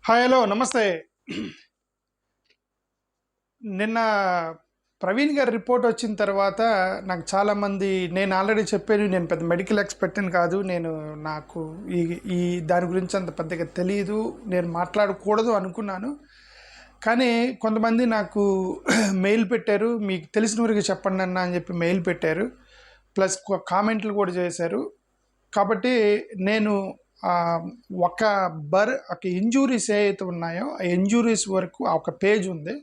Hi hello నమస్తే. నిన్న ప్రవీణ్ గారి రిపోర్ట్ వచ్చిన తర్వాత నాకు చాలామంది, నేను ఆల్రెడీ చెప్పాను, నేను పెద్ద మెడికల్ ఎక్స్పర్ట్ని కాదు, నాకు ఈ ఈ దాని గురించి అంత పెద్దగా తెలియదు, నేను మాట్లాడకూడదు అనుకున్నాను. కానీ కొంతమంది నాకు మెయిల్ పెట్టారు, మీకు తెలిసిన వరకు చెప్పండి అన్న అని చెప్పి మెయిల్ పెట్టారు, ప్లస్ కామెంట్లు కూడా చేశారు. కాబట్టి నేను ఒక ఇంజూరీస్ ఏవైతే ఉన్నాయో ఆ ఇంజూరీస్ వరకు ఒక పేజ్ ఉంది,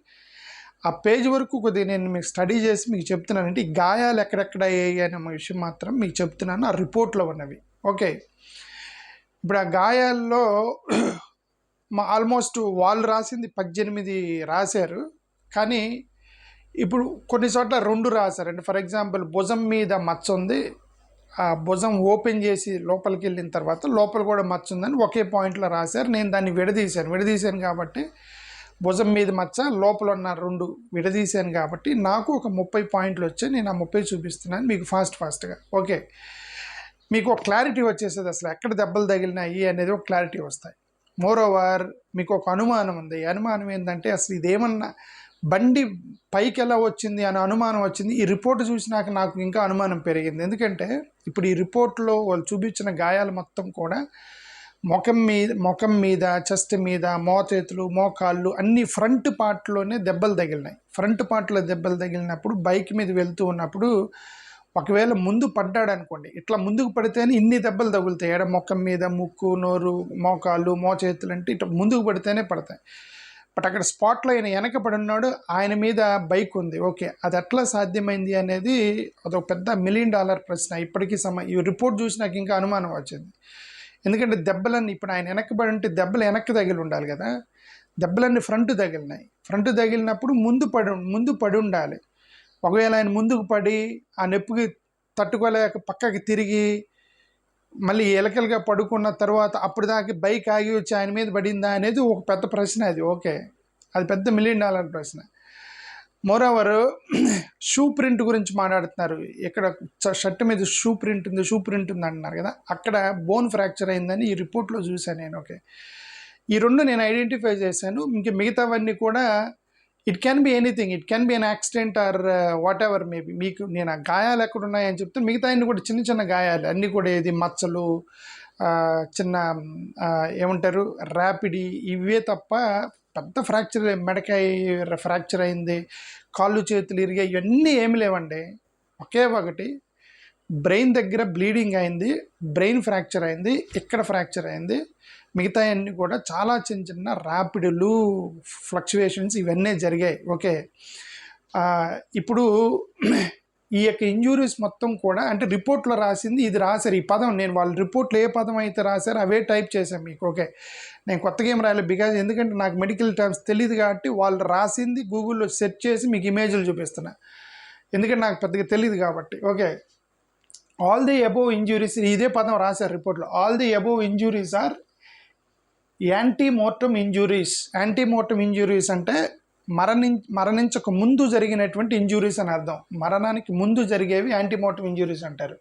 ఆ పేజ్ వరకు కొద్దిగా నేను మీకు స్టడీ చేసి మీకు చెప్తున్నానంటే ఈ గాయాలు ఎక్కడెక్కడ అయ్యాయి అనే విషయం మాత్రం మీకు చెప్తున్నాను, ఆ రిపోర్ట్లో ఉన్నవి. ఓకే, ఇప్పుడు ఆ గాయాల్లో ఆల్మోస్ట్ వాళ్ళు రాసింది 18 రాశారు, కానీ ఇప్పుడు కొన్ని చోట్ల 2 రాశారు. అంటే ఫర్ ఎగ్జాంపుల్ భుజం మీద మచ్చ ఉంది, ఆ భుజం ఓపెన్ చేసి లోపలికి వెళ్ళిన తర్వాత లోపల కూడా మచ్చ ఉందని ఒకే పాయింట్లో రాశారు. నేను దాన్ని విడదీశాను కాబట్టి భుజం మీద మచ్చ లోపల ఉన్న 2 విడదీశాను కాబట్టి నాకు ఒక 30 పాయింట్లు వచ్చాయి. నేను ఆ 30 చూపిస్తున్నాను మీకు ఫాస్ట్గా. ఓకే, మీకు ఒక క్లారిటీ వచ్చేసేది, అసలు ఎక్కడ దెబ్బలు తగిలినాయి అనేది ఒక క్లారిటీ వస్తాయి. మోరోవర్ మీకు ఒక అనుమానం ఉంది. ఈ అనుమానం ఏంటంటే అసలు ఇదేమన్నా బండి పైకి ఎలా వచ్చింది అనే అనుమానం వచ్చింది. ఈ రిపోర్ట్ చూసినాక నాకు ఇంకా అనుమానం పెరిగింది. ఎందుకంటే ఇప్పుడు ఈ రిపోర్ట్లో వాళ్ళు చూపించిన గాయాలు మొత్తం కూడా ముఖం మీద చెస్ట్ మీద మోచేతులు మోకాళ్ళు అన్ని ఫ్రంట్ పార్ట్లోనే దెబ్బలు తగిలినాయి. ఫ్రంట్ పార్ట్లో దెబ్బలు తగిలినప్పుడు బైక్ మీద వెళ్తూ ఉన్నప్పుడు ఒకవేళ ముందు పడ్డాడు అనుకోండి, ఇట్లా ముందుకు పడితేనే ఇన్ని దెబ్బలు తగులుతాయి. ఎడ ముఖం మీద ముక్కు నోరు మోకాళ్ళు మోచేతులు అంటే ఇట్లా ముందుకు పడితేనే పడతాయి. బట్ అక్కడ స్పాట్లో ఆయన వెనక పడి ఉన్నాడు, ఆయన మీద బైక్ ఉంది. ఓకే, అది ఎట్లా సాధ్యమైంది అనేది అదొక పెద్ద $1 మిలియన్ ప్రశ్న. ఇప్పటికీ ఈ రిపోర్ట్ చూసి నాకు ఇంకా అనుమానం వచ్చింది. ఎందుకంటే దెబ్బలన్నీ ఇప్పుడు ఆయన వెనక్కి పడి ఉంటే దెబ్బలు వెనక్కి తగిలి ఉండాలి కదా, దెబ్బలన్నీ ఫ్రంట్ తగిలినాయి. ఫ్రంట్ తగిలినప్పుడు ముందు పడి ఉండాలి. ఒకవేళ ఆయన ముందుకు పడి ఆ నొప్పికి తట్టుకోలేక పక్కకి తిరిగి మళ్ళీ ఎలకలుగా పడుకున్న తర్వాత అప్పుడు దాకా బైక్ ఆగి వచ్చి ఆయన మీద పడిందా అనేది ఒక పెద్ద ప్రశ్న అది. ఓకే, అది పెద్ద $1 మిలియన్ ప్రశ్న. మోరోవర్ షూ ప్రింట్ గురించి మాట్లాడుతున్నారు. ఇక్కడ షర్ట్ మీద షూ ప్రింట్ ఉంది అంటున్నారు కదా, అక్కడ బోన్ ఫ్రాక్చర్ అయిందని ఈ రిపోర్ట్లో చూశాను నేను. ఓకే, ఈ 2 నేను ఐడెంటిఫై చేశాను. ఇంక మిగతావన్నీ కూడా it can be anything, it can be an accident are what ever maybe. మీకు నేను ఆ గాయాలు ఎక్కడున్నాయని చెప్తే మిగతా అన్ని కూడా చిన్న గాయాలు అన్నీ కూడా, ఏది మచ్చలు, చిన్న ఏమంటారు ర్యాపిడి, ఇవే తప్ప పెద్ద ఫ్రాక్చర్, మెడకాయ ఫ్రాక్చర్ అయింది, కాళ్ళు చేతులు ఇరిగాయి, ఇవన్నీ ఏమి లేవండి. ఒకే ఒకటి బ్రెయిన్ దగ్గర బ్లీడింగ్ అయింది, బ్రెయిన్ ఫ్రాక్చర్ అయింది, ఇక్కడ ఫ్రాక్చర్ అయింది. మిగతా అన్నీ కూడా చాలా చిన్న ర్యాపిడ్లు, ఫ్లక్చువేషన్స్ ఇవన్నీ జరిగాయి. ఓకే, ఇప్పుడు ఈ యొక్క ఇంజూరీస్ మొత్తం కూడా అంటే రిపోర్ట్లో రాసింది ఇది రాశారు. ఈ పదం నేను వాళ్ళ రిపోర్ట్లో ఏ పదం అయితే రాశారో అవే టైప్ చేశాను మీకు. ఓకే, నేను కొత్తగా ఏం రాయలేదు, బికాజ్ ఎందుకంటే నాకు మెడికల్ టర్మ్స్ తెలియదు కాబట్టి వాళ్ళు రాసింది గూగుల్లో సెర్చ్ చేసి మీకు ఇమేజ్లు చూపిస్తున్నా, ఎందుకంటే నాకు పెద్దగా తెలియదు కాబట్టి. Okay, all the above injuries, ఇదే పదం రాశారు రిపోర్ట్లో. All the above injuries are antemortem injuries. Antemortem injuries అంటే మరణించక ముందు జరిగినటువంటి ఇంజురీస్ అని అర్థం. మరణానికి ముందు జరిగేవి యాంటీమోర్టం ఇంజురీస్ అంటారు.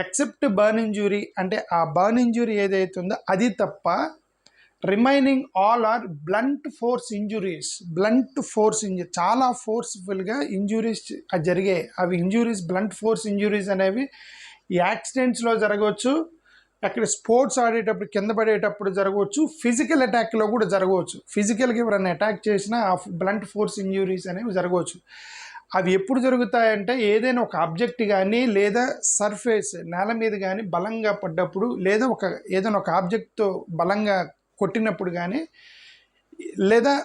ఎక్సెప్ట్ బర్న్ ఇంజురీ, అంటే ఆ బర్న్ ఇంజురీ ఏదైతే ఉందో అది తప్ప remaining all are blunt force injuries. చాలా ఫోర్స్ఫుల్గా ఇంజురీస్ జరిగాయి. అవి ఇంజురీస్ బ్లంట్ ఫోర్స్ ఇంజురీస్ అనేవి యాక్సిడెంట్స్లో జరగవచ్చు, అక్కడ స్పోర్ట్స్ ఆడేటప్పుడు కింద పడేటప్పుడు జరగవచ్చు, ఫిజికల్ అటాక్లో కూడా జరగవచ్చు. ఫిజికల్గా ఎవరైనా అటాక్ చేసినా ఆ బ్లంట్ ఫోర్స్ ఇంజురీస్ అనేవి జరగవచ్చు. అవి ఎప్పుడు జరుగుతాయంటే ఏదైనా ఒక ఆబ్జెక్ట్ కానీ లేదా సర్ఫేస్ నేల మీద కానీ బలంగా పడ్డప్పుడు, లేదా ఏదైనా ఒక ఆబ్జెక్ట్తో బలంగా కొట్టినప్పుడు కానీ, లేదా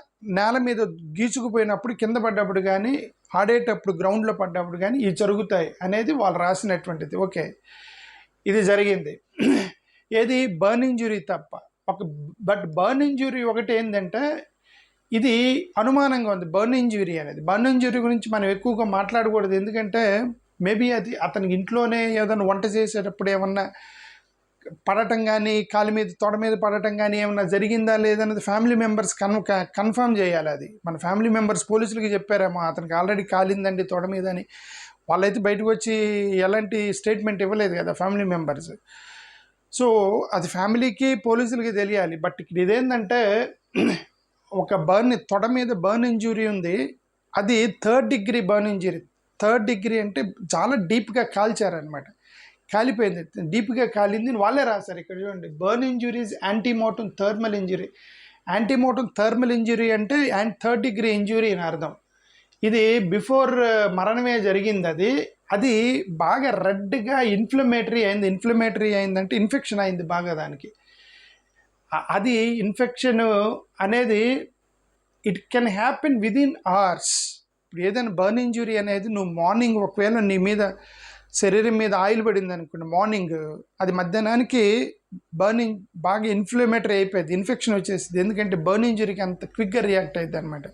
నేల మీద గీచుకుపోయినప్పుడు కింద పడ్డప్పుడు కానీ, ఆడేటప్పుడు గ్రౌండ్లో పడ్డప్పుడు కానీ ఇవి జరుగుతాయి అనేది వాళ్ళు రాసినటువంటిది. ఓకే, ఇది జరిగింది. ఏది బర్న్ ఇంజురీ తప్ప. బట్ బర్న్ ఇంజురీ ఒకటి ఏంటంటే ఇది అనుమానంగా ఉంది. బర్న్ ఇంజురీ గురించి మనం ఎక్కువగా మాట్లాడకూడదు, ఎందుకంటే మేబీ అది అతనికి ఇంట్లోనే ఏదైనా వంట చేసేటప్పుడు ఏమన్నా పడటం కానీ, కాలు మీద తొడ మీద పడటం కానీ ఏమన్నా జరిగిందా లేదనేది ఫ్యామిలీ మెంబర్స్ కన్ఫర్మ్ చేయాలి. అది మన ఫ్యామిలీ మెంబర్స్ పోలీసులకి చెప్పారేమో అతనికి ఆల్రెడీ కాలిందండి తొడ మీద అని. వాళ్ళైతే బయటకు వచ్చి ఎలాంటి స్టేట్మెంట్ ఇవ్వలేదు కదా ఫ్యామిలీ మెంబర్స్. సో అది ఫ్యామిలీకి పోలీసులకి తెలియాలి. బట్ ఇక్కడ ఇదేంటంటే ఒక తొడ మీద బర్న్ ఇంజురీ ఉంది. అది 3rd degree burn injury. 3rd degree అంటే చాలా డీప్గా కాల్చారనమాట. కాలిపోయింది, డీప్గా కాలింది వాళ్ళే రాశారు. ఇక్కడ చూడండి, burn injuries antemortem thermal injury. Antemortem thermal injury అంటే 3rd డిగ్రీ ఇంజురీ అని అర్థం. ఇది బిఫోర్ మరణమే జరిగింది. అది బాగా రెడ్గా ఇన్ఫ్లమేటరీ అయిందంటే ఇన్ఫెక్షన్ అయింది బాగా దానికి. అది ఇన్ఫెక్షన్ అనేది it can happen within hours. ఇప్పుడు ఏదైనా బర్న్ ఇంజురీ అనేది నువ్వు మార్నింగ్ ఒకవేళ నీ మీద శరీరం మీద ఆయిల్ పడింది అనుకోండి, మార్నింగ్ అది మధ్యాహ్నానికి బర్నింగ్ బాగా ఇన్ఫ్లమేటరీ అయిపోయింది, ఇన్ఫెక్షన్ వచ్చేసింది. ఎందుకంటే బర్న్ ఇంజురీకి అంత క్విక్గా రియాక్ట్ అవుతుంది అనమాట.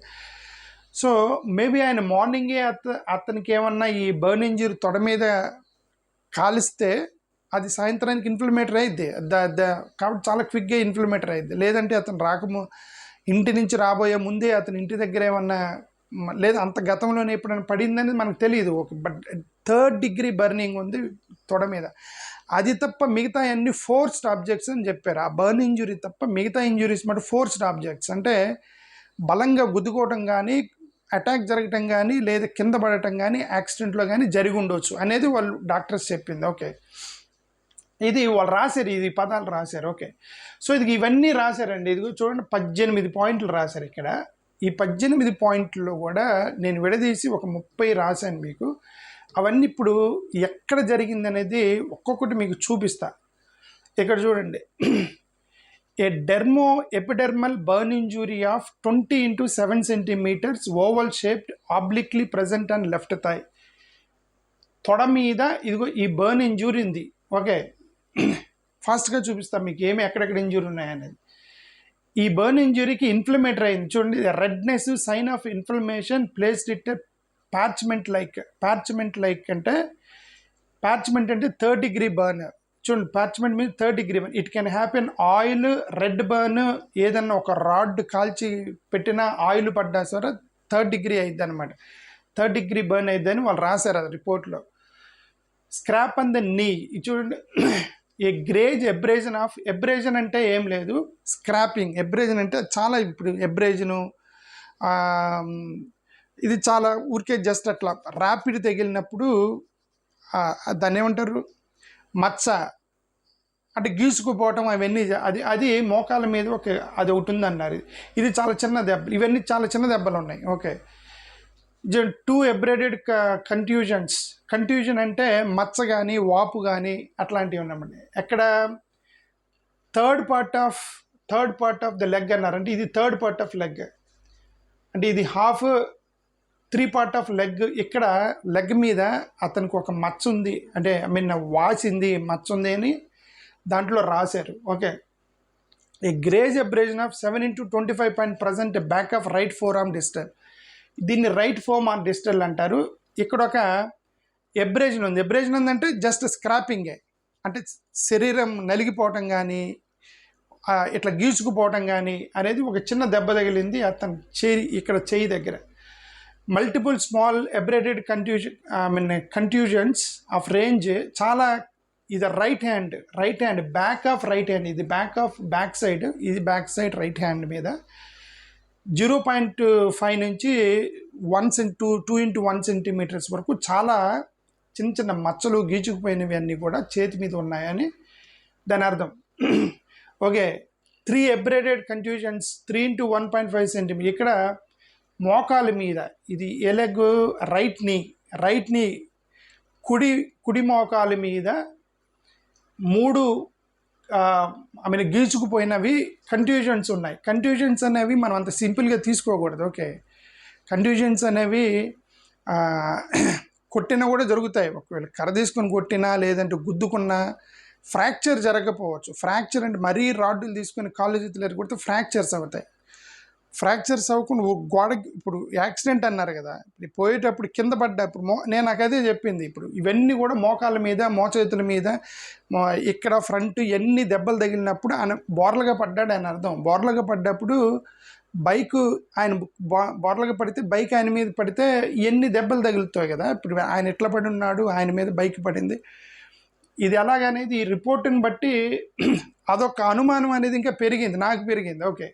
సో మేబీ ఆయన మార్నింగే అతనికి ఏమన్నా ఈ బర్న్ ఇంజురీ తొడ మీద కాలిస్తే అది సాయంత్రానికి ఇన్ఫ్లమేటరీ అయింది. కాబట్టి చాలా క్విక్గా ఇన్ఫ్లమేటరీ అయింది. లేదంటే అతను ఇంటి నుంచి రాబోయే ముందే అతని ఇంటి దగ్గర ఏమన్నా లేదా అంత గతంలోనే ఎప్పుడైనా పడిందని మనకు తెలియదు. బట్ 3rd డిగ్రీ బర్నింగ్ ఉంది తొడ మీద. అది తప్ప మిగతా అన్ని ఫోర్స్డ్ ఆబ్జెక్ట్స్ అని చెప్పారు. ఆ బర్న్ ఇంజురీ తప్ప మిగతా ఇంజురీస్ మాట ఫోర్స్డ్ ఆబ్జెక్ట్స్ అంటే బలంగా గుద్దుకోవటం కానీ, అటాక్ జరగటం కానీ, లేదా కింద పడటం కానీ, యాక్సిడెంట్లో కానీ జరిగి ఉండొచ్చు అనేది వాళ్ళు డాక్టర్స్ చెప్పింది. ఓకే, ఇది వాళ్ళు రాశారు, ఇది పదాలు రాశారు. ఓకే, సో ఇవన్నీ రాశారండి. ఇది చూడండి, 18 పాయింట్లు రాశారు ఇక్కడ. ఈ 18 పాయింట్లో కూడా నేను విడదీసి ఒక 30 రాశాను మీకు. అవన్నీ ఇప్పుడు ఎక్కడ జరిగింది అనేది ఒక్కొక్కటి మీకు చూపిస్తా. ఇక్కడ చూడండి, a epidermal burn injury of 20 × 7 centimeters oval shaped obliquely present and left thigh. తొడ మీద ఇదిగో ఈ బర్న్ ఇంజురీ ఉంది. ఓకే, ఫాస్ట్గా చూపిస్తాను మీకు ఎక్కడెక్కడ ఇంజురీ ఉన్నాయనేది. ఈ బర్న్ ఇంజురీకి ఇన్ఫ్లమేటరీ అయింది చూడండి. Redness sign of inflammation placed it parchment like అంటే పార్చ్మెంట్ అంటే 3rd డిగ్రీ బర్న్. చూడండి, పార్చ్మెంట్ మీద 3rd degree burn. It can happen oil, red burn, ఏదన్నా ఒక రాడ్ కాల్చి పెట్టినా ఆయిల్ పడ్డా సరే 3rd డిగ్రీ అయింది అనమాట. 3rd డిగ్రీ బర్న్ అయిందని వాళ్ళు రాశారు అది రిపోర్ట్లో. స్క్రాప్ ఆన్ ద నీ, చూడండి, ఏ గ్రేజ్ ఎబ్రేజన్ అంటే ఏం లేదు, స్క్రాపింగ్. ఎబ్రేజన్ అంటే చాలా, ఇప్పుడు ఎబ్రేజను ఇది చాలా ఊరికే జస్ట్ అట్లా ర్యాపిడ్ తగిలినప్పుడు దాన్ని ఏమంటారు, మచ్చ అంటే గీసుకుపోవటం అవన్నీ. అది మోకాల మీద అది ఒకటి ఉందన్నారు. ఇది చాలా చిన్న దెబ్బ, ఇవన్నీ చాలా చిన్న దెబ్బలు ఉన్నాయి. ఓకే, 2 అబ్రేడెడ్ కంట్యూజన్ అంటే మచ్చ కానీ, వాపు కానీ అట్లాంటివి ఉన్నామండి. ఎక్కడ third part of the leg అన్నారు. అంటే ఇది 3rd పార్ట్ ఆఫ్ లెగ్, అంటే ఇది 3 పార్ట్ ఆఫ్ లెగ్. ఇక్కడ లెగ్ మీద అతనికి ఒక మచ్చ ఉంది, అంటే వాసింది, మచ్చ ఉంది అని దాంట్లో రాశారు. Okay, a graze abrasion of 7 × 25 point present back of right forearm distal. దీన్ని రైట్ ఫోర్ ఆర్మ్ డిస్టల్ అంటారు. ఇక్కడ ఒక ఎబ్రేజన్ ఉందంటే జస్ట్ స్క్రాపింగే, అంటే శరీరం నలిగిపోవటం కానీ, ఇట్లా గీచుకుపోవటం కానీ అనేది ఒక చిన్న దెబ్బ తగిలింది అతను ఇక్కడ చేయి దగ్గర. మల్టిపుల్ స్మాల్ అబ్రేడెడ్ కంట్యూజన్స్ ఆఫ్ రేంజ్ చాలా. ఇది right hand back of right hand, ఇది బ్యాక్ సైడ్, ఇది బ్యాక్ సైడ్ రైట్ హ్యాండ్ మీద 0.5 నుంచి 2 × 1 centimeters వరకు చాలా చిన్న మచ్చలు, గీచుకుపోయినవి అన్నీ కూడా చేతి మీద ఉన్నాయని దాని అర్థం. Okay, 3 అబ్రేడెడ్ కంట్యూజన్స్ 3 × 1.5 centimeters. ఇక్కడ మోకాల మీద, ఇది ఎలెగ్ రైట్ నీ కుడి మోకాల మీద 3 గీచుకుపోయినవి కంట్యూజన్స్ ఉన్నాయి. కంట్యూజన్స్ అనేవి మనం అంత సింపుల్గా తీసుకోకూడదు. ఓకే, కంట్యూజన్స్ అనేవి కొట్టినా కూడా జరుగుతాయి. ఒకవేళ కర్ర తీసుకొని కొట్టినా, లేదంటే గుద్దుకున్నా ఫ్రాక్చర్ జరగకపోవచ్చు. ఫ్రాక్చర్ అంటే మరీ రాడ్డులు తీసుకొని కాళ్ళు చేతులు కొడితే ఫ్రాక్చర్స్ అవుతాయి. ఫ్రాక్చర్స్ అవ్వకుండా గోడకి, ఇప్పుడు యాక్సిడెంట్ అన్నారు కదా, ఇప్పుడు పోయేటప్పుడు కింద పడ్డప్పుడు నాకు అదే చెప్పింది. ఇప్పుడు ఇవన్నీ కూడా మోకాళ్ళ మీద, మోచేతుల మీద, ఇక్కడ ఫ్రంట్ ఎన్ని దెబ్బలు తగిలినప్పుడు ఆయన బోర్లగా పడ్డాడు అని అర్థం. బోర్లగా పడ్డప్పుడు ఆయన బోర్లగా పడితే బైక్ ఆయన మీద పడితే ఎన్ని దెబ్బలు తగులుతాయి కదా. ఇప్పుడు ఆయన ఎట్లా పడి ఉన్నాడు, ఆయన మీద బైక్ పడింది. ఇది ఎలాగనేది ఈ రిపోర్ట్ని బట్టి అదొక అనుమానం అనేది ఇంకా పెరిగింది, నాకు పెరిగింది. ఓకే,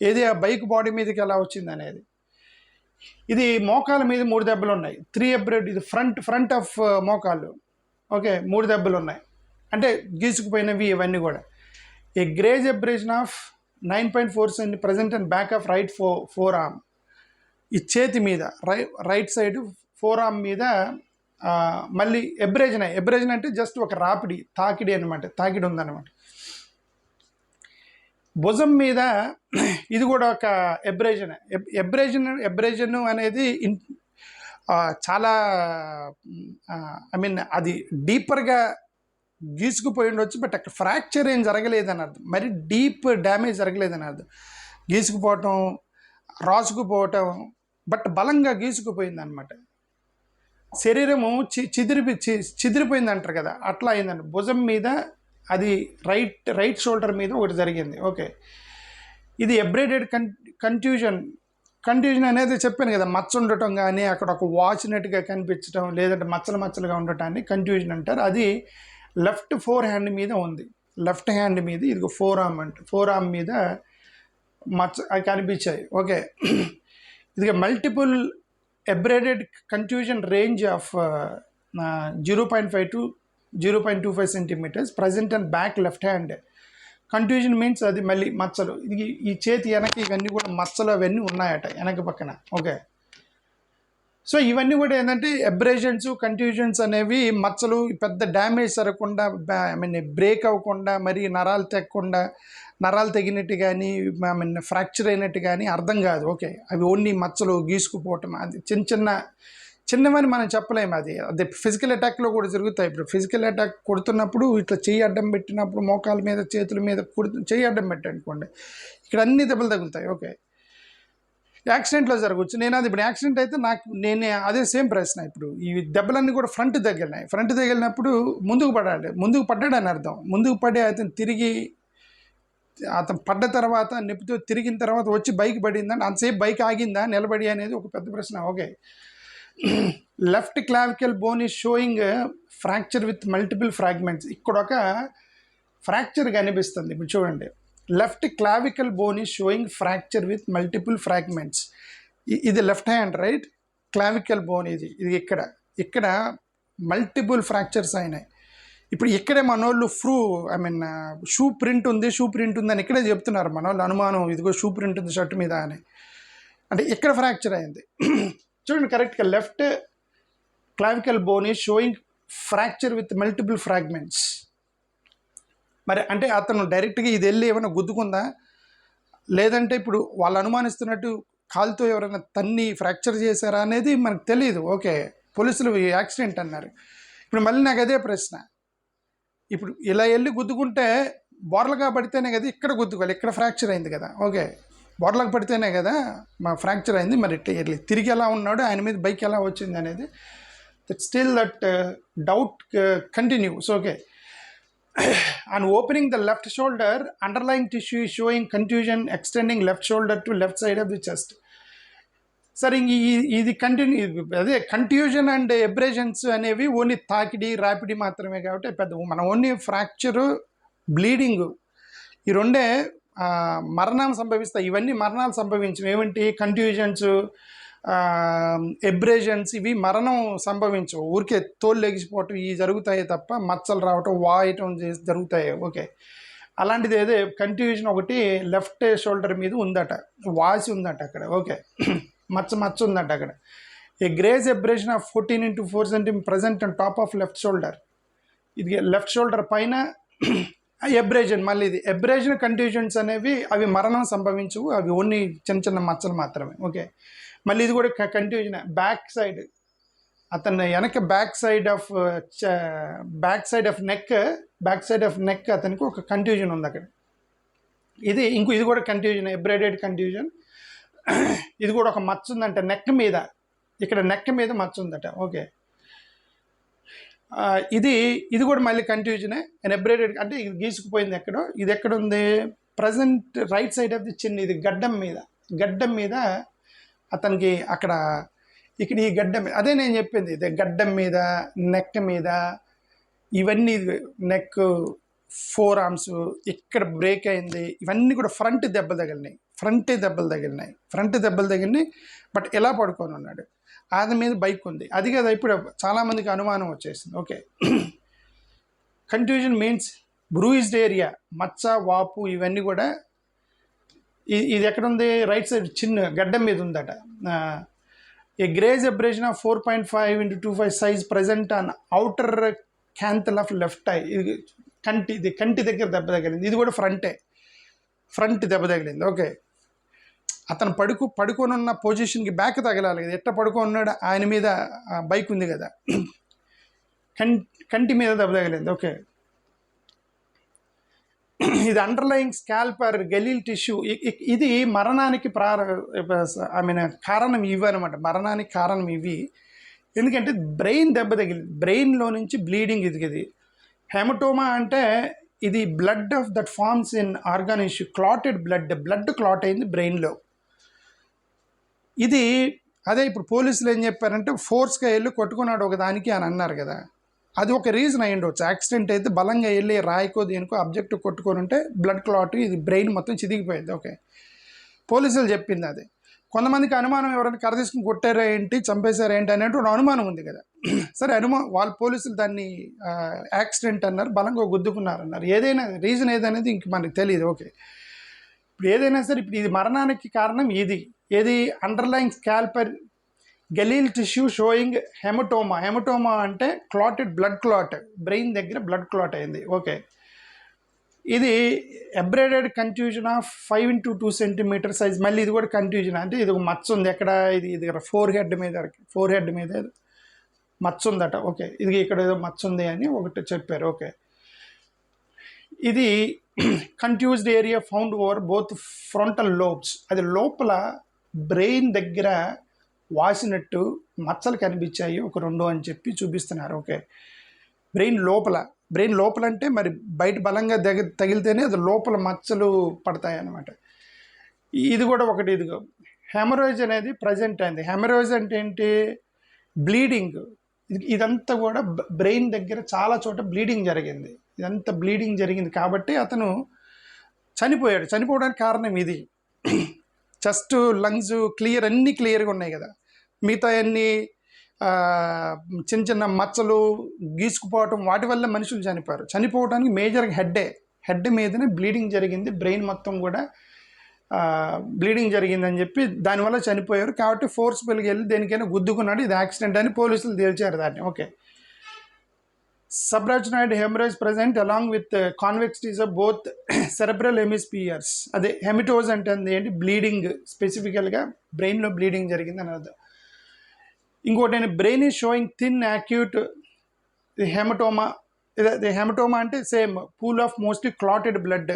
ఏది ఆ బైక్ బాడీ మీదకి ఎలా వచ్చింది అనేది. ఇది మోకాల మీద 3 దెబ్బలు ఉన్నాయి. 3 ఎబ్రేడ్, ఇది ఫ్రంట్ ఆఫ్ మోకాళ్ళు. ఓకే, 3 దెబ్బలు ఉన్నాయి, అంటే గీసుకుపోయినవి ఇవన్నీ కూడా. A graze abrasion of 9.4 centi present and back of right forearm. ఈ చేతి మీద రైట్ సైడ్ ఫోర్ ఆర్మ్ మీద మళ్ళీ ఎబ్రేజన్ అంటే జస్ట్ ఒక రాపిడి, తాకిడి అనమాట, తాకిడి ఉందన్నమాట. భుజం మీద ఇది కూడా ఒక ఎబ్రేజన్ అనేది చాలా అది డీపర్గా గీసుకుపోయి ఉండొచ్చు, బట్ అక్కడ ఫ్రాక్చర్ ఏం జరగలేదని అర్థం, మరి డీప్ డ్యామేజ్ జరగలేదని అర్థం. గీసుకుపోవటం, రాసుకుపోవటం, బట్ బలంగా గీసుకుపోయింది అనమాట. శరీరము చిదిరిపోయింది అంటారు కదా, అట్లా అయిందండి. భుజం మీద అది రైట్ షోల్డర్ మీద ఒకటి జరిగింది. ఓకే, ఇది ఎబ్రేడెడ్ కంట్యూజన్ అనేది చెప్పాను కదా, మచ్చ ఉండటం కానీ అక్కడ ఒక వాచినట్టుగా కనిపించడం, లేదంటే మచ్చలుగా ఉండటాన్ని కంట్యూజన్ అంటారు. అది లెఫ్ట్ ఫోర్ హ్యాండ్ మీద ఉంది. లెఫ్ట్ హ్యాండ్ మీద ఇది ఫోర్ ఆర్మ్ మీద మచ్చ అవి కనిపించాయి. ఓకే, ఇది multiple abraded contusion range of 0.5 to 0.25 centimetres present and back left hand. Contusion means అది మళ్ళీ మచ్చలు, ఇది ఈ చేతి వెనక ఇవన్నీ కూడా మచ్చలు అవన్నీ ఉన్నాయట వెనక పక్కన. ఓకే, సో ఇవన్నీ కూడా ఏంటంటే ఎబ్రేషన్స్, కంట్యూజన్స్ అనేవి మచ్చలు పెద్ద డ్యామేజ్ జరగకుండా, బ్రేక్ అవ్వకుండా, మరి నరాలు తెగినట్టు కానీ ఫ్రాక్చర్ అయినట్టు కానీ అర్థం కాదు. ఓకే, అవి ఓన్లీ మచ్చలు గీసుకుపోవటం, అది చిన్నవని మనం చెప్పలేము. అది ఫిజికల్ అటాక్లో కూడా జరుగుతాయి. ఇప్పుడు ఫిజికల్ అటాక్ కొడుతున్నప్పుడు ఇట్లా చెయ్యి అడ్డం పెట్టినప్పుడు, మోకాల మీద చేతుల మీద చెయ్యి అడ్డం పెట్టనుకోండి, ఇక్కడ అన్ని దెబ్బలు తగులుతాయి. ఓకే, యాక్సిడెంట్లో జరగవచ్చు. ఇప్పుడు యాక్సిడెంట్ అయితే నేనే అదే సేమ్ ప్రశ్న. ఇప్పుడు ఈ దెబ్బలన్నీ కూడా ఫ్రంట్ తగిలినప్పుడు ముందుకు పడ్డాడని అర్థం. ముందుకు పడి అతను పడ్డ తర్వాత నొప్పితో తిరిగిన తర్వాత వచ్చి బైక్ పడిందని, అంతసేపు బైక్ ఆగిందా, నిలబడి అనేది ఒక పెద్ద ప్రశ్న. Okay, left clavicle bone is showing fracture with multiple fragments. ఇక్కడ ఒక ఫ్రాక్చర్ కనిపిస్తుంది. ఇప్పుడు చూడండి, left clavicle bone is showing fracture with multiple fragments. ఇది left hand right clavicle bone. ఇది ఇక్కడ మల్టిపుల్ ఫ్రాక్చర్స్ అయినాయి. ఇప్పుడు ఇక్కడే మనోళ్ళు షూ ప్రింట్ ఉందని ఇక్కడే చెప్తున్నారు మనోళ్ళు. అనుమానం, ఇదిగో షూ ప్రింట్ ఉంది షర్ట్ మీద అని. అంటే ఇక్కడ ఫ్రాక్చర్ అయింది. చూడండి కరెక్ట్గా, left clavicle bone is showing fracture with multiple fragments. మరి అంటే అతను డైరెక్ట్గా ఇది వెళ్ళి ఏమైనా గుద్దుకుందా, లేదంటే ఇప్పుడు వాళ్ళు అనుమానిస్తున్నట్టు కాలుతో ఎవరైనా తన్ని ఫ్రాక్చర్ చేశారా అనేది మనకు తెలియదు. ఓకే, పోలీసులు యాక్సిడెంట్ అన్నారు. ఇప్పుడు మళ్ళీ నాకు అదే ప్రశ్న, ఇప్పుడు ఇలా వెళ్ళి గుద్దుకుంటే బోర్లగా పడితేనే కదా ఇక్కడ గుద్దుకోవాలి, ఇక్కడ ఫ్రాక్చర్ అయింది కదా. ఓకే, బోర్లకు పడితేనే కదా మా ఫ్రాక్చర్ అయింది. మరి ఇట్లా తిరిగి ఎలా ఉన్నాడు, ఆయన మీద బైక్ ఎలా వచ్చింది అనేది still that doubt continuous. Okay, on opening the left shoulder, underlying tissue is showing contusion extending left shoulder to left side of the chest. సరే, ఇది అదే కంట్యూజన్ అండ్ ఎబ్రేషన్స్ అనేవి ఓన్లీ తాకిడి, రాపిడి మాత్రమే. కాబట్టి మనం ఓన్లీ ఫ్రాక్చరు, బ్లీడింగ్, ఈ రెండే మరణం సంభవిస్తాయి. ఇవన్నీ మరణాలు సంభవించవు. ఏమిటి, కంట్యూజన్స్, ఎబ్రేషన్స్, ఇవి మరణం సంభవించవు. ఊరికే తోలు లెగిసిపోవటం ఇవి జరుగుతాయి తప్ప మచ్చలు రావటం, వాయటం జరుగుతాయి. ఓకే, అలాంటిది ఏదో కంట్యూజన్ ఒకటి లెఫ్ట్ షోల్డర్ మీద ఉందట, వాసి ఉందట అక్కడ. ఓకే, మచ్చ ఉందట అక్కడ. A graze abrasion of 14 into 4 centimetre present on top of left shoulder. ఇది లెఫ్ట్ షోల్డర్ పైన ఎబ్రేజన్. మళ్ళీ ఇది ఎబ్రేజన్, కంట్యూజన్స్ అనేవి అవి మరణం సంభవించవు, అవి ఓన్లీ చిన్న మచ్చలు మాత్రమే. ఓకే, మళ్ళీ ఇది కూడా కంట్యూజన్. బ్యాక్ సైడ్ అతను వెనక బ్యాక్ సైడ్ ఆఫ్ నెక్ అతనికి ఒక కంట్యూజన్ ఉంది అక్కడ. ఇది కూడా కంట్యూజన్, ఎబ్రేడెడ్ కంట్యూజన్. ఇది కూడా ఒక మచ్చ ఉందంట నెక్ మీద, ఇక్కడ నెక్ మీద మచ్చ ఉందట. ఓకే, ఇది కూడా మళ్ళీ కంట్యూజనే, ఎబ్రేడెడ్ అంటే ఇది గీసుకుపోయింది ఎక్కడో. ఇది ఎక్కడుంది, present right side of the చిన్. ఇది గడ్డం మీద అతనికి ఇక్కడ ఈ గడ్డం మీద, అదే నేను చెప్పింది, ఇదే గడ్డం మీద, నెక్ మీద, ఇవన్నీ నెక్ ఫోర్ ఆర్మ్స్ ఇక్కడ బ్రేక్ అయింది, ఇవన్నీ కూడా ఫ్రంట్ దెబ్బలు తగిలినాయి. బట్ ఎలా పడుకొని ఉన్నాడు, ఆయన మీద బైక్ ఉంది, అది కదా ఇప్పుడు చాలామందికి అనుమానం వచ్చేసింది. ఓకే, కంట్యూజన్ మీన్స్ బ్రూయిజ్డ్ ఏరియా, మచ్చ, వాపు ఇవన్నీ కూడా ఇది ఎక్కడుంది, రైట్ సైడ్ చిన్న గడ్డం మీద ఉందట. A graze abrasion of 4.5 x 2.5 size present on outer canthal of left eye. ఇది కంటి దగ్గర దెబ్బ తగిలింది, ఇది కూడా ఫ్రంట్ దెబ్బ తగిలింది. ఓకే, అతను పడుకొని ఉన్న పొజిషన్కి బ్యాక్ తగలాలి కదా, ఎట్ట పడుకొని ఉన్నాడు, ఆయన మీద బైక్ ఉంది కదా, కంటి మీద దెబ్బ తగిలింది. ఓకే, ఇది అండర్లయింగ్ స్కాల్పర్ గలీల్ టిష్యూ. ఇది మరణానికి కారణం ఇవి అనమాట. మరణానికి కారణం ఇవి, ఎందుకంటే బ్రెయిన్ దెబ్బ తగిలింది, బ్రెయిన్లో నుంచి బ్లీడింగ్. ఇది హెమటోమా అంటే ఇది blood of that forms in organ issue, clotted blood clot అయింది బ్రెయిన్లో. ఇది అదే ఇప్పుడు పోలీసులు ఏం చెప్పారంటే ఫోర్స్గా వెళ్ళి కొట్టుకున్నాడు ఒకదానికి అని అన్నారు కదా, అది ఒక రీజన్ అయ్యి ఉండవచ్చు. యాక్సిడెంట్ అయితే బలంగా వెళ్ళి రాయికో దేనికో అబ్జెక్ట్ కొట్టుకొని ఉంటే బ్లడ్ క్లాట్, ఇది బ్రెయిన్ మొత్తం చిదిగిపోయింది. ఓకే, పోలీసులు చెప్పింది అది. కొంతమందికి అనుమానం, ఎవరైనా కర్ర తీసుకుని కొట్టారా ఏంటి, చంపేశారా ఏంటి అనేటువంటి అనుమానం ఉంది కదా. సరే, వాళ్ళ పోలీసులు దాన్ని యాక్సిడెంట్ అన్నారు, బలంగా గుద్దుకున్నారు అన్నారు. ఏదైనా రీజన్ ఏదనేది ఇంక మనకి తెలియదు. ఓకే, ఇప్పుడు ఏదైనా సరే, ఇప్పుడు ఇది మరణానికి కారణం ఏది underlying scalp or galeal tissue showing haematoma అంటే క్లాటెడ్ బ్లడ్ క్లాట్, బ్రెయిన్ దగ్గర బ్లడ్ క్లాట్ అయింది. ఓకే, ఇది abraded contusion of 5 x 2 cm size. మళ్ళీ ఇది కూడా కంట్యూజన్ అంటే ఇది ఒక మచ్చ ఉంది ఎక్కడ, ఇది ఫోర్ హెడ్ మీద మచ్చ ఉందట. ఓకే, ఇది ఇక్కడ ఏదో మచ్చ ఉంది అని ఒకటి చెప్పారు. ఓకే, ఇది contused area found over both frontal lobes. అది లోపల బ్రెయిన్ దగ్గర వాసినట్టు మచ్చలు కనిపించాయి ఒక 2 అని చెప్పి చూపిస్తున్నారు. ఓకే, బ్రెయిన్ లోపల అంటే మరి బయట బలంగా తగిలితేనే అది లోపల మచ్చలు పడతాయి అన్నమాట. ఇది కూడా ఒకటి. ఇదిగో హెమరాయిజ్ అనేది ప్రజెంట్ అయింది. హెమరాయిజ్ అంటే ఏంటి, బ్లీడింగ్. ఇదంతా కూడా బ్రెయిన్ దగ్గర చాలా చోట బ్లీడింగ్ జరిగింది. ఇదంతా బ్లీడింగ్ జరిగింది కాబట్టి అతను చనిపోయాడు. చనిపోవడానికి కారణం ఇది. చెస్ట్, లంగ్స్ క్లియర్, అన్నీ క్లియర్గా ఉన్నాయి కదా, మిగతా అన్నీ చిన్న మచ్చలు గీసుకుపోవటం వాటి వల్ల మనుషులు చనిపోవడానికి మేజర్గా హెడ్ మీదనే బ్లీడింగ్ జరిగింది, బ్రెయిన్ మొత్తం కూడా బ్లీడింగ్ జరిగిందని చెప్పి దానివల్ల చనిపోయారు. కాబట్టి ఫోర్స్ఫుల్గా వెళ్ళి దేనికైనా గుద్దుకున్నాడు, ఇది యాక్సిడెంట్ అని పోలీసులు తేల్చారు దాన్ని. Okay, subarachnoid haemorrhage present along with convexities of both cerebral hemispheres. అదే హెమిటోజ్ అంటే ఏంటి, బ్లీడింగ్, స్పెసిఫికల్గా బ్రెయిన్లో బ్లీడింగ్ జరిగింది అని అర్థం. ఇంకోటి brain is showing thin acute haematoma. Haematoma అంటే same pool of mostly clotted blood.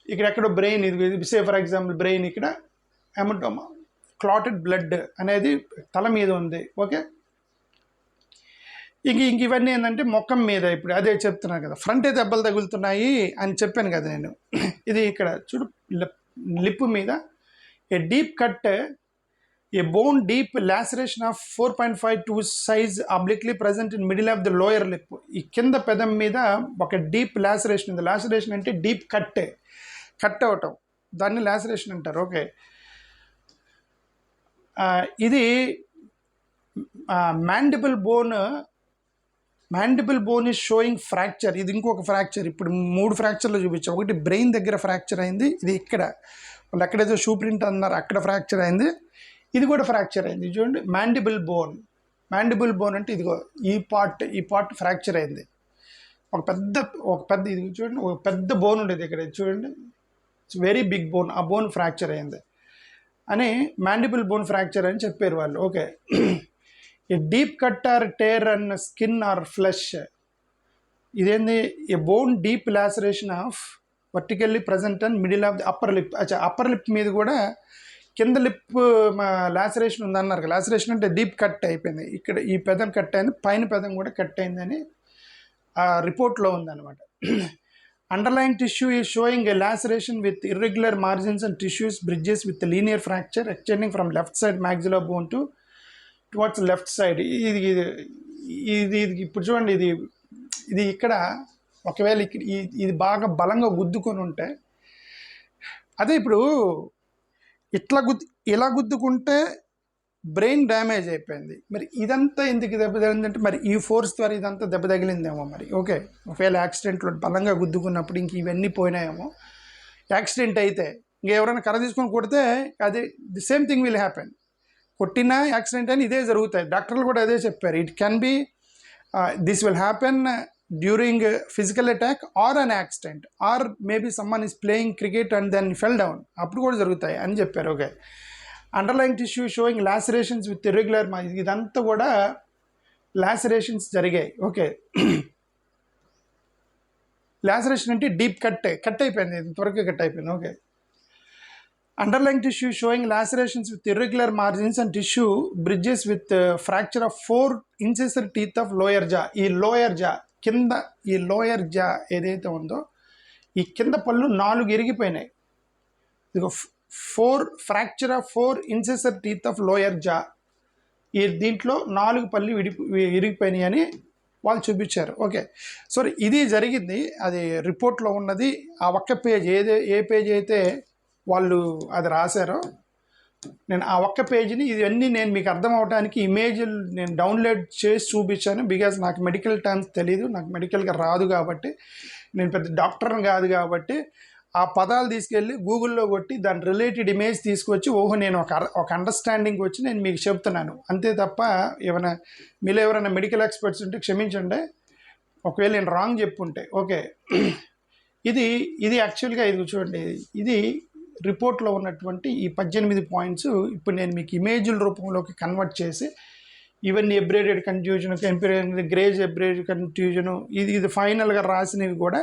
ఎక్కడో బ్రెయిన్, ఇది సే ఫర్ ఎగ్జాంపుల్ బ్రెయిన్, ఇక్కడ హెమటోమా, క్లాటెడ్ బ్లడ్ అనేది తల మీద ఉంది. ఓకే, ఇంక ఇవన్నీ ఏంటంటే ముఖం మీద, ఇప్పుడు అదే చెప్తున్నాను కదా, ఫ్రంట్ దెబ్బలు తగులుతున్నాయి అని చెప్పాను కదా నేను. ఇది ఇక్కడ చూడు, లిప్ మీద ఏ deep cut, a bone deep laceration of 4.5 to size obliquely present in middle of the lower lip. ఈ కింద పెదం మీద ఒక డీప్ లాసరేషన్ ఉంది. లాసరేషన్ అంటే డీప్ కట్ అవటం, దాన్ని లాసరేషన్ అంటారు. ఓకే, ఇది mandible bone is showing fracture. ఇది ఇంకొక ఫ్రాక్చర్. ఇప్పుడు 3 ఫ్రాక్చర్లు చూపించాం. ఒకటి బ్రెయిన్ దగ్గర ఫ్రాక్చర్ అయింది, ఇది ఇక్కడ వాళ్ళు ఎక్కడైతే షూ ప్రింట్ అన్నారు అక్కడ ఫ్రాక్చర్ అయింది, ఇది కూడా ఫ్రాక్చర్ అయింది. చూడండి, మ్యాండిబుల్ బోన్ అంటే ఇదిగో ఈ పార్ట్ ఫ్రాక్చర్ అయింది. ఒక పెద్ద ఇది చూడండి, ఒక పెద్ద బోన్ ఉండేది ఇక్కడ, చూడండి, ఇట్స్ వెరీ బిగ్ బోన్, ఆ బోన్ ఫ్రాక్చర్ అయింది అని మ్యాండిబుల్ బోన్ ఫ్రాక్చర్ అని చెప్పారు వాళ్ళు. Okay, a deep cut or tear and skin or flesh. ఇదేంది, a bone deep laceration of vertically present and middle of the upper lip. Upper lip మీద కూడా కింద లిప్ లాసరేషన్ ఉందన్నారు. లాసరేషన్ అంటే deep cut అయిపోయింది, ఇక్కడ ఈ పెదం కట్ అయింది, పైన పెదం కూడా కట్ అయిందని ఆ రిపోర్ట్లో ఉందన్నమాట. Underlying tissue is showing a laceration with irregular margins and tissues bridges with linear fracture extending from left side maxilla bone towards left side. ఇది ఇప్పుడు చూడండి, ఇది ఇక్కడ ఒకవేళ ఇక్కడ ఇది బాగా బలంగా గుద్దుకొని ఉంటే, అదే ఇప్పుడు ఇలా గుద్దుకుంటే బ్రెయిన్ డ్యామేజ్ అయిపోయింది. మరి ఇదంతా ఎందుకు దెబ్బ తగిలిందంటే మరి ఈ ఫోర్స్ ద్వారా ఇదంతా దెబ్బ తగిలిందేమో మరి. ఓకే, ఒకవేళ యాక్సిడెంట్లో బలంగా గుద్దుకున్నప్పుడు ఇంక ఇవన్నీ పోయినాయేమో. యాక్సిడెంట్ అయితే ఇంకెవరైనా కర్ర తీసుకొని కొడితే అది the same thing will happen. కొట్టినా యాక్సిడెంట్ అని ఇదే జరుగుతాయి. డాక్టర్లు కూడా అదే చెప్పారు. It can be this will happen during physical attack or an accident, or maybe someone is playing cricket and then fell down, అప్పుడు కూడా జరుగుతాయి అని చెప్పారు. Okay, underlying tissue showing lacerations with irregular ఇదంతా కూడా లాసరేషన్స్ జరిగాయి. ఓకే, లాసరేషన్ అంటే డీప్ కట్ అయిపోయింది, త్వరగా కట్ అయిపోయింది. Okay, underlying tissue showing lacerations with irregular margins and tissue bridges with fracture of 4 incisor teeth of lower jaw. ఈ lower జా కింద, ఈ లోయర్ జా ఏదైతే ఉందో ఈ కింద పళ్ళు 4 ఇరిగిపోయినాయి. ఇదిగో 4 fracture of 4 incisor teeth of lower jaw. ఈ దీంట్లో 4 పళ్ళు ఇరిగిపోయినాయి అని వాళ్ళు చూపించారు. ఓకే, సో ఇది జరిగింది, అది రిపోర్ట్లో ఉన్నది. ఆ ఒక్క పేజ్ ఏ పేజ్ అయితే వాళ్ళు అది రాశారో, నేను ఆ ఒక్క పేజీని ఇవన్నీ నేను మీకు అర్థం అవడానికి ఇమేజ్లు నేను డౌన్లోడ్ చేసి చూపించాను. బికాజ్ నాకు మెడికల్ టర్మ్స్ తెలీదు, నాకు మెడికల్గా రాదు కాబట్టి, నేను పెద్ద డాక్టర్ని కాదు కాబట్టి ఆ పదాలు తీసుకెళ్ళి గూగుల్లో కొట్టి దాని రిలేటెడ్ ఇమేజ్ తీసుకొచ్చి ఓహో నేను ఒక అండర్స్టాండింగ్ వచ్చి నేను మీకు చెప్తున్నాను అంతే తప్ప మీలో ఎవరైనా మెడికల్ ఎక్స్పర్ట్స్ ఉంటే క్షమించండి ఒకవేళ నేను రాంగ్ చెప్పుంటే. ఓకే, ఇది యాక్చువల్గా ఇది చూడండి, ఇది రిపోర్ట్లో ఉన్నటువంటి ఈ 18 పాయింట్స్ ఇప్పుడు నేను మీకు ఇమేజ్ల రూపంలోకి కన్వర్ట్ చేసి ఇవన్నీ ఎబ్రేడెడ్ కన్ఫ్యూజన్, గ్రేజ్ ఎబ్రేడెడ్ కన్ఫ్యూజను, ఇది ఫైనల్గా రాసినవి కూడా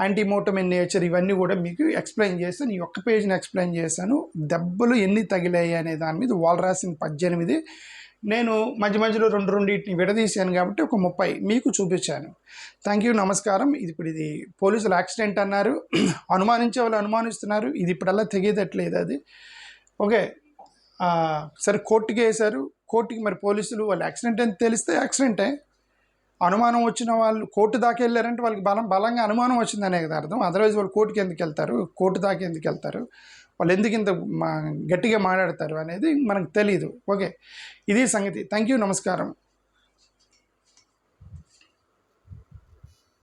యాంటీమోటమ్ ఇన్ నేచర్, ఇవన్నీ కూడా మీకు ఎక్స్ప్లెయిన్ చేస్తాను. ఈ ఒక్క పేజ్ని ఎక్స్ప్లెయిన్ చేశాను. దెబ్బలు ఎన్ని తగిలాయి అనే దాని మీద వాళ్ళు రాసిన 18 నేను మధ్య మధ్యలో రెండింటిని విడదీశాను కాబట్టి ఒక 30 మీకు చూపించాను. థ్యాంక్ యూ, నమస్కారం. ఇది పోలీసులు యాక్సిడెంట్ అన్నారు, అనుమానించే వాళ్ళు అనుమానిస్తున్నారు, ఇది ఇప్పుడల్లా తెగేదట్లేదు అది. ఓకే, సరే కోర్టుకి వేశారు, కోర్టుకి మరి పోలీసులు వాళ్ళు యాక్సిడెంట్ అని తెలిస్తే యాక్సిడెంటే, అనుమానం వచ్చిన వాళ్ళు కోర్టు దాకా వెళ్ళారంటే వాళ్ళకి బలంగా అనుమానం వచ్చిందనే కదా అర్థం. అదర్వైజ్ వాళ్ళు కోర్టుకి ఎందుకు వెళ్తారు, కోర్టు దాకా ఎందుకు వెళ్తారు, వాళ్ళు ఎందుకు ఇంత గట్టిగా మాట్లాడతారు అనేది మనకు తెలీదు. ఓకే, ఇది సంగతి. థ్యాంక్ యూ, నమస్కారం.